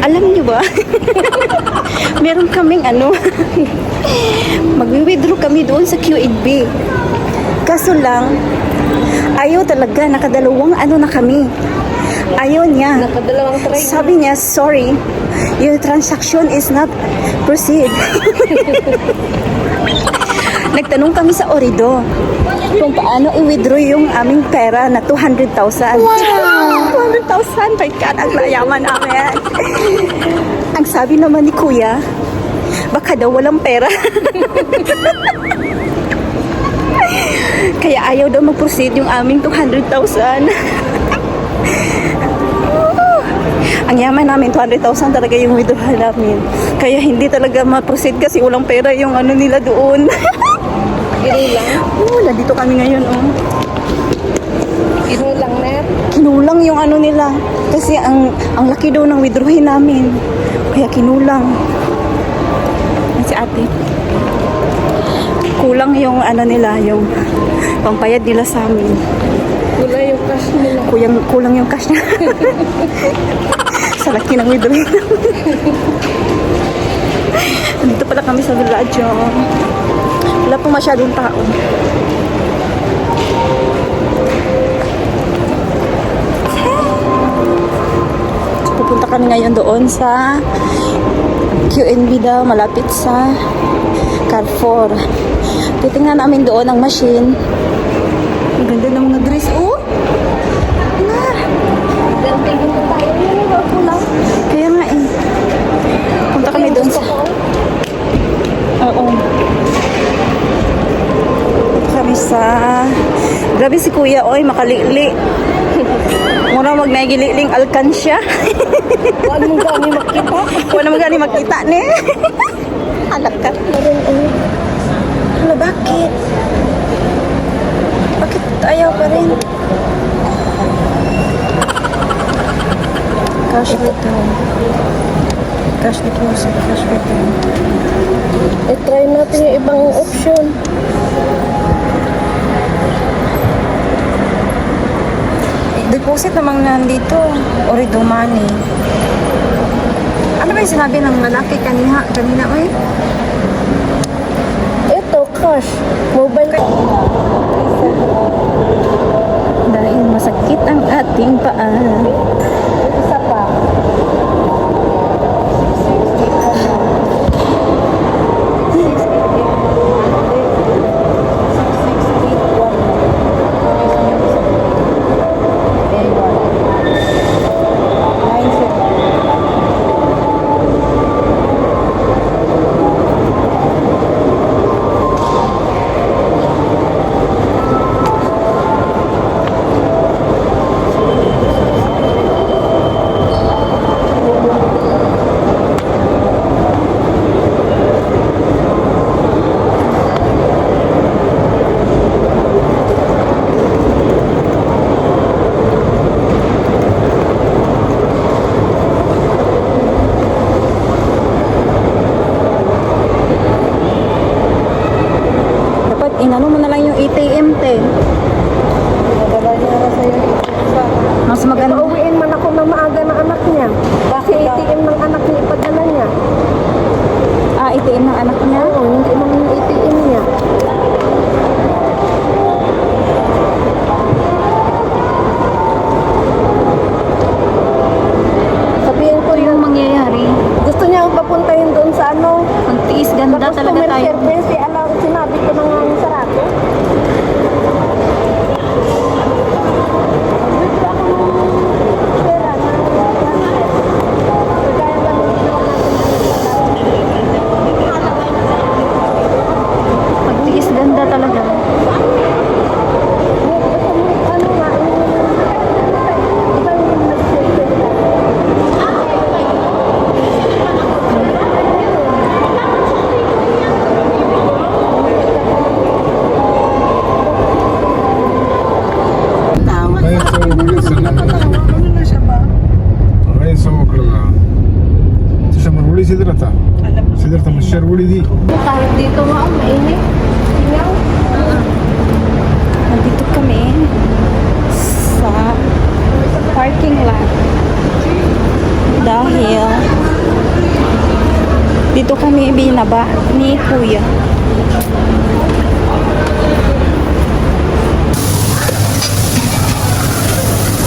Alam niyo ba? Meron kaming mag-withdraw kami doon sa QNB. Kaso lang, ayaw talaga, nakadalawang na kami. Ayaw niya. Nakadalawang try. Sabi niya, sorry, your transaction is not proceed. Nagtanong kami sa Orido kung paano i-withdraw yung aming pera na 200,000. Wow! 200,000! My God, ang layaman namin. Ang sabi naman ni Kuya, baka daw walang pera. Kaya ayaw daw mag-proceed yung aming 200,000. Ang yaman namin, 200,000 talaga yung withdrawal namin. Kaya hindi talaga ma-proceed kasi walang pera yung nila doon. Kinulang? Oo, nandito kami ngayon, Kinulang, Net? Kinulang yung nila. Kasi ang laki daw ng withdrawin namin. Kaya kinulang. Yan si ate. Kulang yung nila, yung pampayad nila sa amin. Kulang yung cash nila. Kulang yung cash niya. Sa laki ng withdrawin namin. Nandito pala kami sa Villaggio. Wala po masyadong tao. So, pupunta kami ngayon doon sa QNB daw, malapit sa Carrefour. Titingnan namin doon ang machine. Ang ganda ng mga dress. Oh! Ganting ko tayo. Kaya nga punta kami doon sa... Oo. Punta kami sa... Grabe si Kuya, oy, makalili. Mura magnagililing alkansya. Huwag mong gani makita. Huwag naman gani makita ni. Anak ka. Hala, bakit? Bakit ayaw pa rin? Cash return. Cash deposit, cash return. I-try natin yung ibang option. Deposit namang nandito. Orido money. Ano ba yung sinabi ng lalaki kanina, oy? Ito, cash. Mobile. Dahil masakit ang ating paa. Isa pa. Inano mo na lang yung ATM, te. Nadala niya na sa'yo yung isa. Mas maganda. Pauwiin man ako ng maaga ng anak niya. Kasi ATM ng anak niya ipadala niya. Ah, ATM ng anak niya? Oo, hindi man yung ATM niya. Sabihin ko Ito yung mangyayari. gusto niya akong papuntahin doon sa Ang tiis, ganda talaga tayo. service, sinabi ko na nga ang sarado. Gusto ako ng pera na kagaya lang yung ginawa natin. Ang tiis, ganda talaga. Ano nga, ibang nag-service. سدرتها سدرتها من الشرولي دي Kahit dito nga, mainit. Singaw. Nandito kami sa parking lot dahil Dito kami binaba ni Kuya.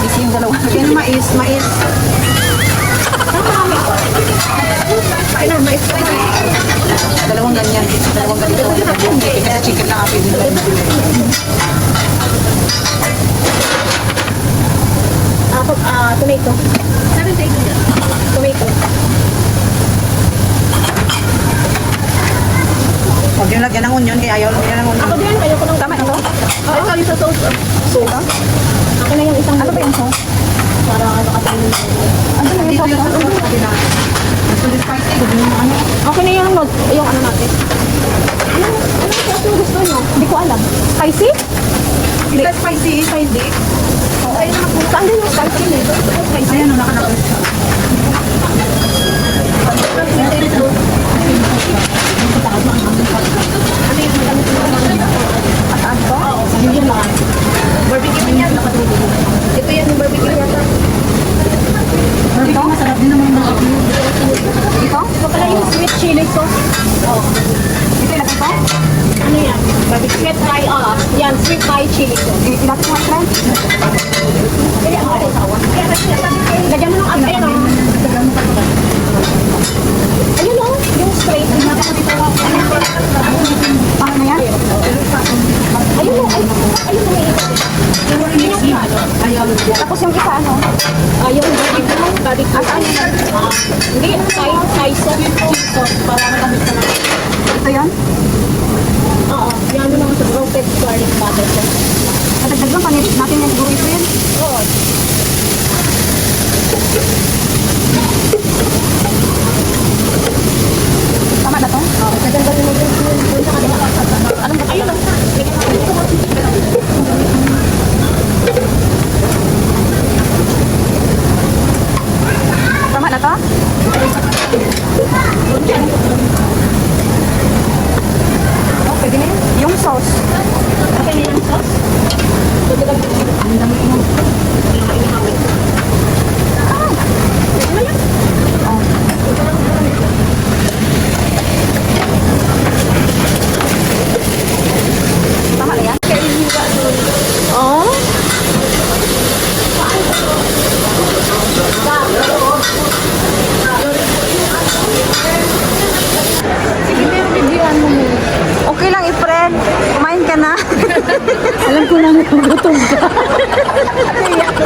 Ito yung dalawa. Yan mais. Ay na, mais. Dalawang ganyan. Dalawang ganito. Kaya chicken na kapit dito. Tomato. 70. Tomato. Huwag yung lagyan ng onion, kaya ayaw lagyan ng onion. Ako din, ayoko ng tama ito. Ito yung sa sauce. Soda? Ako na yung isang... Ano ba yung sauce? Para ano kasi yung... Ano na yung sauce? Okay na yung ano natin. Ano sauce yung gusto nyo? Hindi ko alam. Spicy? Hindi. Spicy. Spicy. Ayun naman kung saan din yung spicy nito. Spicy. Ayan, nakalagay. Medium lang. Barbecue din yan. Ito yan yung barbecue yata. Ito, masarap din naman yung barbecue. Ito? Ito pala yung sweet chili sauce. Ito yung ito? Ano yan? Barbecue. Sweet Thai, yan, sweet Thai chili sauce. Ilapit mo ang Lagyan mo ng ayun o. Ayun o, yung straight. Paano na yan? Ayun o, ayun o. Tapos yung isa ano? Ayun, barbecue. Asaan yun? Hindi, Thai sauce, chili sauce. Para matamis na lang. Ito yan? Oo, yan mo naman sa roasted garlic butter sauce. Matagdag lang, panit natin yung siguro ito yan. Oo. Tama na to? Oo, naganda rin mo yung sa kanila. Anong ba kayo lang? Tama na to? Oh, pwede na yun. Yung sauce. Okay na yung sauce? Tama na yan? Oo. Sige, pero bibigyan mo muna. Okay lang, i-friend. Kumain ka na. Alam ko lang kung gutom ka. Naiyak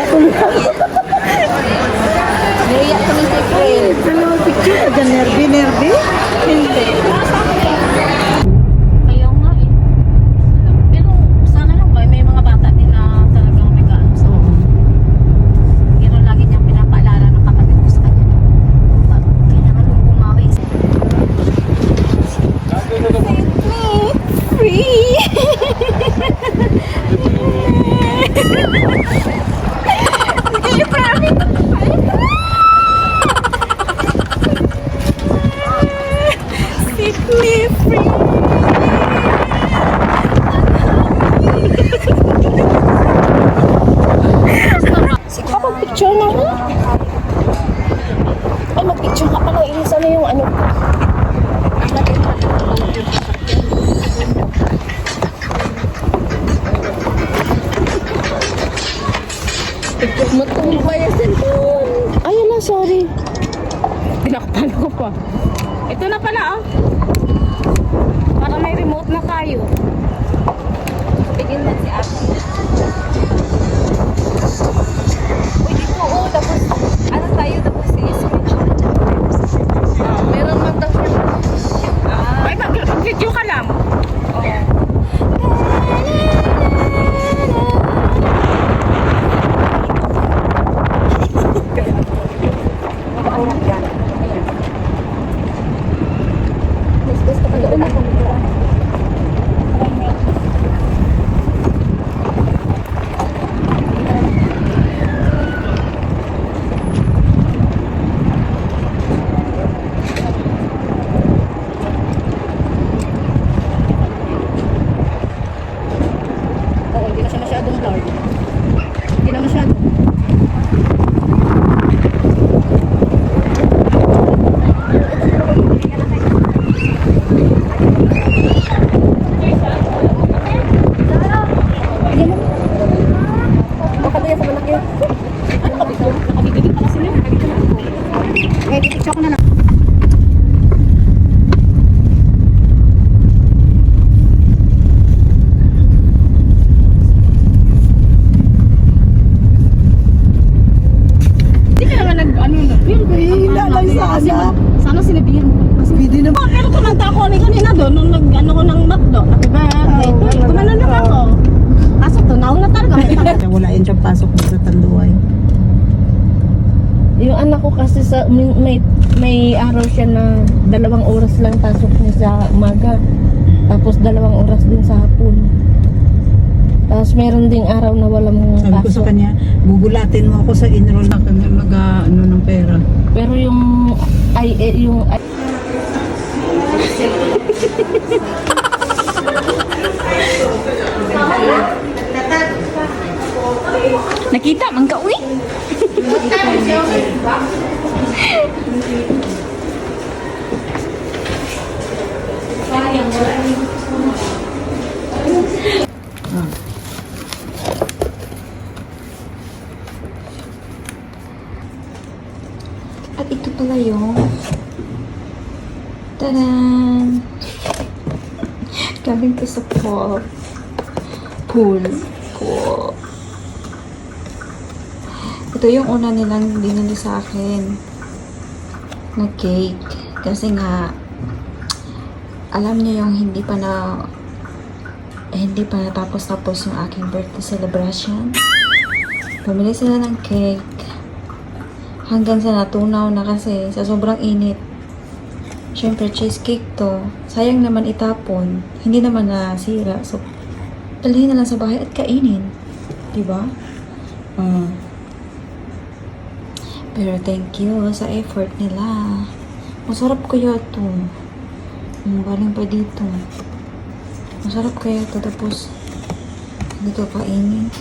ko ni si friend. Ano, picture ka dyan, nervy? Hindi. Kaya nga eh. Pero sana lang ba, may mga bata din na talagang may gaano sa pero lagi niyang pinapaalala ng kapatid ko sa kanya. Kailangan mong bumawi. Free! Sige, promise. Sickly free! Kapag-picture na ako. Ay, mag-picture ka pala. Ilis ano yung ano. Matumba yung cellphone. Ay, ala, sorry. Tinakpan ko pa. Ito na pala, oh. Para may remote na tayo. Bigyan na si Ate. Pwede po, oh, tapos, ano tayo, tapos i-screenshot. Meron man daw. Ay, mag-video ka lang. Diretso ko na lang. Hindi ka naman nag-ano na. Hihila lang sana. Sana sinabihan mo. Pwede na. Pero kumanta ako ni kanina doon nung nag-ano ko ng McDo. Happy birthday to you. Kumano lang ako. Kaso tunaw na talaga. Wala yan siyang pasok sa Tanduay. Yung anak ko kasi sa may araw siya na 2 oras lang pasok niya sa umaga. Tapos 2 oras din sa hapon. Tapos meron ding araw na walang Sabi ko sa pasok. kanya, gugulatin mo ako sa enroll na kami mag-ano ng pera. Pero yung Nakita, mangga, uy. At ito pala yung tadan! Galing ko sa pool. Pool. Ito yung una nilang binili sa akin na cake. Kasi nga, alam niyo yung hindi pa natapos yung aking birthday celebration. Pumili sila ng cake. Hanggang sa natunaw na kasi sa sobrang init. Siyempre, cheesecake to. Sayang naman itapon. Hindi naman nasira. So, dalhin na lang sa bahay at kainin. Diba? Pero thank you sa effort nila. Masarap kaya to. Galing pa dito. Masarap kaya to. Tapos, hindi ko kainin.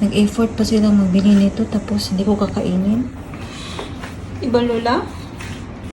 Nag-effort pa sila magbili nito. Tapos, hindi ko kakainin. Diba, Lola?